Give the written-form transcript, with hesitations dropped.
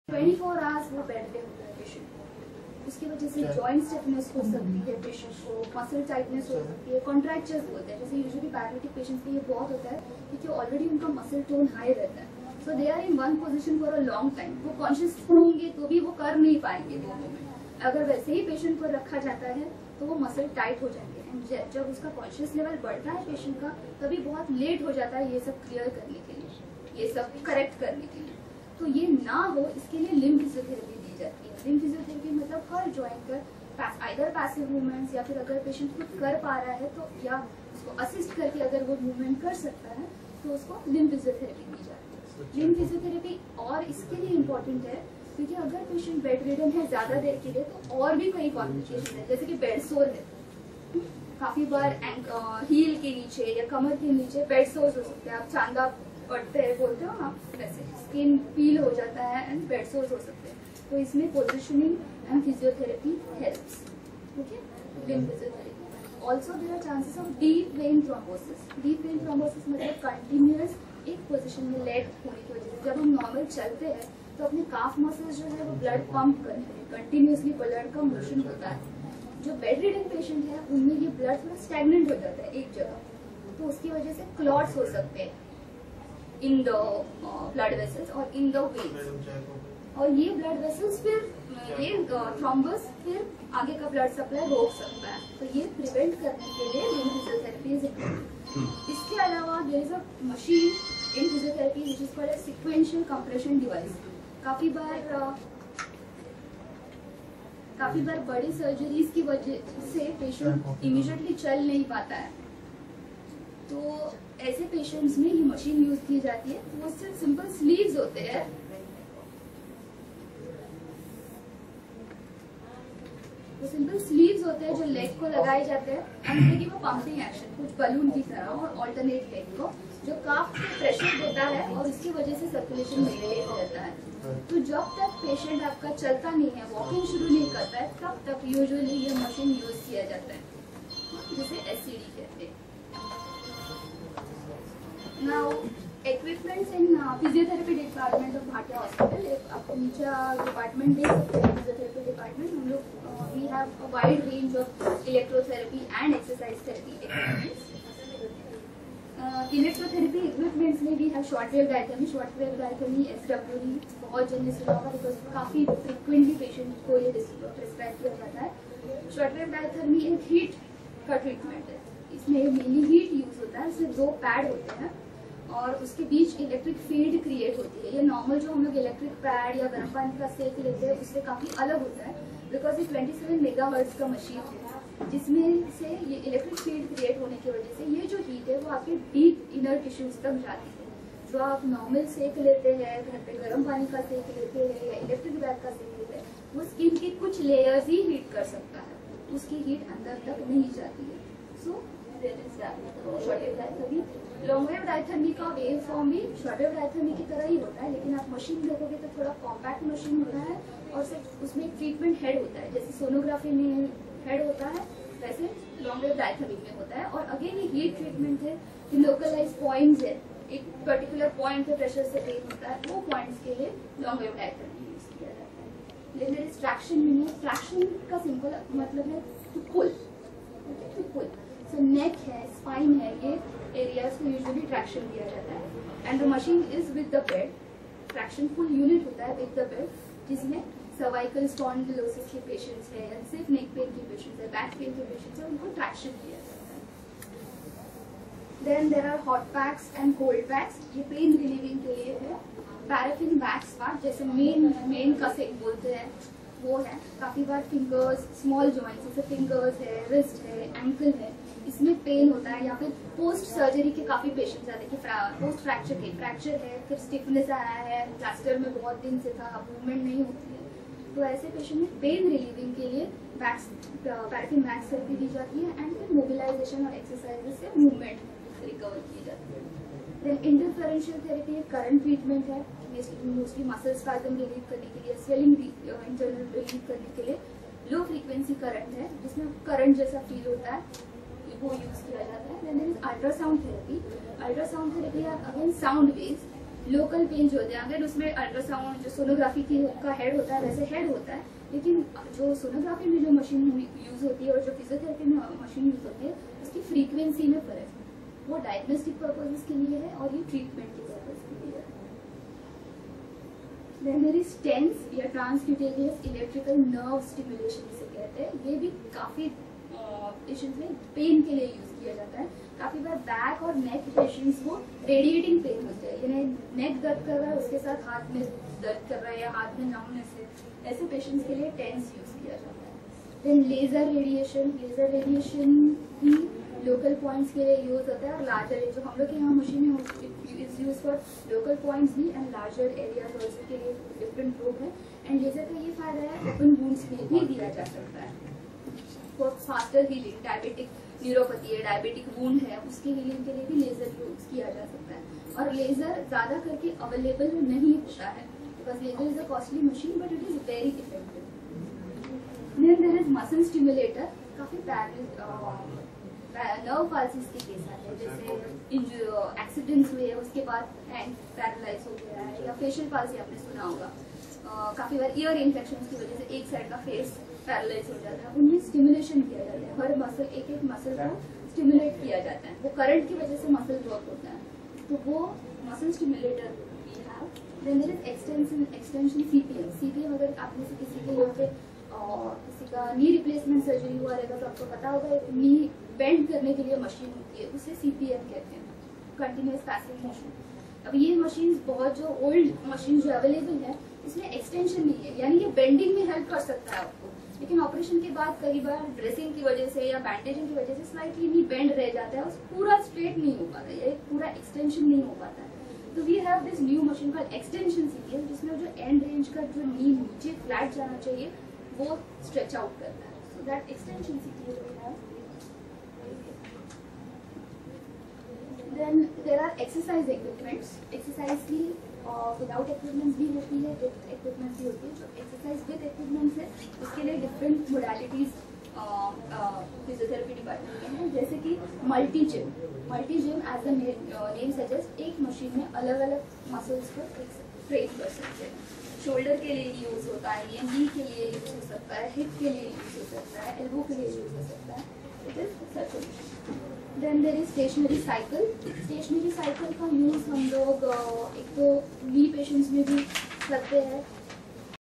24 hours वो bed पे होता है पेशेंट, उसकी वजह से जॉइंट स्टिफनेस हो सकती है, पेशेंट को मसल टाइटनेस हो सकती है, कॉन्ट्रैक्चर्स होते हैं। जैसे यूजुअली पैरालिटिक पेशेंट्स पे ये बहुत होता है क्योंकि ऑलरेडी उनका मसल टोन हाई रहता है, so they are in one position for a long time. वो कॉन्शियस होंगे तो भी वो कर नहीं पाएंगे वो मूवमेंट। अगर वैसे ही पेशेंट को रखा जाता है तो वो मसल टाइट हो जाएंगे, एंड जब उसका कॉन्शियस लेवल बढ़ता है पेशेंट का तभी बहुत लेट हो जाता है ये सब क्लियर करने के लिए, ये सब करेक्ट करने के लिए। तो ये ना हो इसके लिए लिम्ब फिजियोथेरेपी दी जाती है। लिम्ब फिजियोथेरेपी मतलब हर जॉइंट पर आइदर पैसिव मूवमेंट्स या फिर अगर पेशेंट खुद कर पा रहा है तो या उसको असिस्ट करके अगर वो मूवमेंट कर सकता है तो उसको लिम्ब फिजियोथेरेपी दी जाती है। लिम्ब फिजियोथेरेपी और इसके लिए इम्पोर्टेंट है क्योंकि अगर पेशेंट बेड रिडन है ज्यादा देर के लिए तो और भी कई कॉम्प्लिकेशन है, जैसे कि बेड सोर है, काफी बार हील के नीचे या कमर के नीचे बेड सोर्स हो सकते हैं। आप चांदा पड़ते हैं बोलते हो ना, वैसे स्किन पील हो जाता है एंड बेड सोर्स हो सकते हैं। तो इसमें positioning and physiotherapy helps. Okay, limb physiotherapy. Also there are chances of deep vein thrombosis. Deep vein thrombosis मतलब कंटिन्यूअस एक पोजीशन में लेट होने की वजह से जब हम नॉर्मल चलते हैं तो अपने काफ मसल्स जो है वो ब्लड पंप करते हैं, कंटिन्यूअसली ब्लड का मोशन होता है। जो बेड रिडन पेशेंट है उनमें ये ब्लड थोड़ा स्टैग्नेंट हो जाता है एक जगह, तो उसकी वजह से क्लॉट्स हो सकते हैं इन द ब्लड वेसल्स और इन द वेन्स, और ये ब्लड वेसल्स फिर ये थ्रोम्बस फिर आगे का ब्लड सप्लाई रोक सकता है। तो ये प्रिवेंट करने के लिए लिम्ब फिजियोथेरेपी इज इम्पोर्टेंट। इसके अलावा there is a machine in physiotherapy which is called sequential compression device. काफी बार बड़ी सर्जरीज की वजह से पेशेंट इमीडिएटली चल नहीं पाता है, तो ऐसे पेशेंट्स में ये मशीन यूज की जाती है। वो सिर्फ सिंपल स्लीव्स होते हैं, जो लेग को लगाए जाते हैं एंड वो पंपिंग एक्शन कुछ बलून की तरह और ऑल्टरनेट लेग को जो काफ पे प्रेशर देता है और इसकी वजह से सर्कुलेशन मेंटेन रहता है। तो जब तक पेशेंट आपका चलता नहीं है, वॉकिंग शुरू नहीं करता है, तब तक यूजुअली ये मशीन यूज किया जाता है, जिसे एससीडी कहते हैं। Now equipments in physiotherapy department of Bhatia hospital, आप नीचे डिपार्टमेंट देख सकते हैं। फिजियोथेरेपी डिपार्टमेंट हम लोग we have a wide range of electrotherapy and exercise therapy equipments. Electrotherapy equipments में भी है short wave diathermy. Short wave diathermy SWD बहुत जल्दी सुना होगा बिकॉज काफी फ्रिक्वेंटली पेशेंट को ये प्रिस्क्राइब किया जाता है। शॉर्ट वेव डायथर्मी एक हीट का ट्रीटमेंट है, इसमें मेनली हीट यूज होता है। इसमें 2 पैड होते हैं और उसके बीच इलेक्ट्रिक फील्ड क्रिएट होती है। ये नॉर्मल जो हम लोग इलेक्ट्रिक पैड या गर्म पानी का सेक लेते हैं उससे काफी अलग होता है बिकॉज ये 27 मेगाहर्ट्ज का मशीन है, जिसमें से ये इलेक्ट्रिक फील्ड क्रिएट होने की वजह से ये जो हीट है वो आपके डीप इनर टिश्यूज तक जाती है। जो आप नॉर्मल सेक लेते हैं, घर पे गर्म पानी का सेक लेते हैं या इलेक्ट्रिक बैग का सेक लेते हैं, वो स्किन की कुछ लेयर्स ही हीट कर सकता है, उसकी हीट अंदर तक नहीं जाती है। So short wave diathermy. Long wave diathermy का वेव फॉर्म भी शॉर्ट वेव डायथर्मी की तरह ही होता है, लेकिन आप मशीन देखोगे तो थोड़ा कॉम्पैक्ट मशीन होता है और सिर्फ उसमें एक ट्रीटमेंट हेड होता है। जैसे सोनोग्राफी में हेड होता है वैसे लॉन्ग वेव डायथर्मी में होता है। और अगेन ये हीट ट्रीटमेंट है, लोकलाइज पॉइंट्स है, एक पर्टिकुलर पॉइंट पे प्रेशर से पेन होता है, वो पॉइंट्स के लिए लॉन्ग वेव डायथर्मी यूज किया जाता है। लेकिन ट्रैक्शन में ट्रैक्शन का सिंपल मतलब है टू पुल। सो नेक है, स्पाइन है, ये एरियाज को यूजुअली ट्रैक्शन दिया जाता है and the machine is with the bed. Traction full unit होता है विद द बेड, जिसमें सर्वाइकल स्पॉन्डिलोसिस के पेशेंट्स है या सिर्फ नेक पेन के पेशेंट्स है, बैक पेन के पेशेंट्स है, उनको ट्रैक्शन दिया जाता है। Then there are hot packs and cold packs, ये पेन रिलीविंग के लिए है। पैराफिन वैक्स पार्ट जैसे मेन का सेक बोलते हैं वो है। काफी बार फिंगर्स, स्मॉल जॉइंट्स जैसे फिंगर्स है, रिस्ट है, एंकल है, इसमें पेन होता है या फिर पोस्ट सर्जरी के काफी पेशेंट्स आते हैं कि पोस्ट फ्रैक्चर है, फिर स्टिफनेस आया है, प्लास्टर में बहुत दिन से था, मूवमेंट नहीं होती है, तो ऐसे पेशेंट में पेन रिलीविंग के लिए पैराफिन वैक्स थेरेपी दी जाती है एंड फिर मोबिलाइजेशन और एक्सरसाइज से मूवमेंट रिकवर की जाती है। देन इंटरफेरेंशियल थेरेपी एक करंट ट्रीटमेंट है, मोस्टली मसल स्पैज़म रिलीव करने के लिए, स्वेलिंग इंटरनल रिलीव करने के लिए। लो फ्रीक्वेंसी करंट है जिसमें करंट जैसा फील होता है, वो यूज किया जाता है। Then there is ultrasound therapy. Ultrasound therapy are again sound waves local pain जो होते हैं, अगर उसमें अल्ट्रासाउंड जो सोनोग्राफी की का हेड होता है वैसे हेड होता है, लेकिन जो सोनोग्राफी में जो मशीन यूज होती है और जो फिजियोथेरेपी में मशीन यूज होती है उसकी फ्रीक्वेंसी में फर्क है। वो डायग्नोस्टिक पर्पसेस के लिए है और ये ट्रीटमेंट के पर्पस के लिए है। Then there is TENS या ट्रांसक्यूटेनियस इलेक्ट्रिकल नर्व स्टिमुलेशन इसे कहते हैं। ये भी काफी पेशेंट में पेन के लिए यूज किया जाता है। काफी बार बैक और नेक पेशेंट्स को रेडिएटिंग पेन होते हैं, यानी नेक दर्द कर रहा है उसके साथ हाथ में दर्द कर रहा है या हाथ में नमनेस है, ऐसे पेशेंट्स के लिए टेंस यूज किया जाता है। देन लेजर रेडिएशन भी लोकल पॉइंट्स के लिए यूज होता है और लार्जर जो हम लोग के यहाँ machine is use for local points भी एंड लार्जर एरियाज ऑल्सो के लिए डिफरेंट प्रूफ है। एंड लेजर का ये फायदा है ओपन वुंड्स में भी दिया जा सकता है for faster healing. Diabetic neuropathy है, डायबिटिक वुंड है, उसकी हीलिंग के लिए भी लेजर यूज किया जा सकता है। और लेजर ज्यादा करके अवेलेबल नहीं होता है because laser is a costly machine but it is very effective. Then there is muscle stimulator. काफी नर्व पाल्सीज के केस आते हैं, जैसे एक्सीडेंट्स हुए उसके बाद हैंड पैरालाइज हो गया है या फेशियल पाल्सी आपने सुना होगा। काफी बार ईयर इन्फेक्शन की वजह से एक साइड का फेस पैरालाइज हो जाता है, उनमें स्टिमुलेशन किया जाता है। हर मसल एक मसल को स्टिमुलेट किया जाता है, वो करंट की वजह से मसल वर्क होता है, तो वो muscle stimulator we have. Then there is extension CPM. अगर आप में से किसी के यहाँ पे किसी का नी रिप्लेसमेंट सर्जरी हुआ रहेगा तो आपको पता होगा एक नी बेंड करने के लिए मशीन होती है, उसे सीपीएम कहते हैं, कंटिन्यूअस पैसिव मोशन। अब ये मशीन बहुत जो ओल्ड मशीन जो अवेलेबल है इसमें एक्सटेंशन नहीं है, यानी ये बेंडिंग में हेल्प कर सकता है आपको, लेकिन ऑपरेशन के बाद कई बार ड्रेसिंग की वजह से या बैंडेजिंग की वजह से स्लाइटली नी बेंड रह जाता है, पूरा स्ट्रेट नहीं हो पाता है या पूरा एक्सटेंशन नहीं हो पाता है। तो we have this new machine called extension CPM, जिसमें जो एंड रेंज का जो नी नीचे फ्लैट जाना चाहिए वो स्ट्रेच आउट करता है। So that extension CPM we have. Then there are exercise equipments. Exercise की विदाउट इक्विपमेंट्स भी होती है, विद इक्विपमेंट्स भी होती है। जो एक्सरसाइज विद इक्विपमेंट्स है उसके लिए डिफरेंट मोडालिटीज फिजियोथेरेपी डिपार्टमेंट में है, जैसे कि multi gym as the name suggest एक मशीन में अलग अलग मसल्स को ट्रेन कर सकते हैं। शोल्डर के लिए यूज होता है, ये नी के लिए यूज हो सकता है, हिप के लिए यूज हो सकता है, एल्बो के लिए यूज हो सकता है। It is such a machine. Then there is stationary cycle का यूज हम लोग एक तो नी पेशेंट्स में भी करते हैं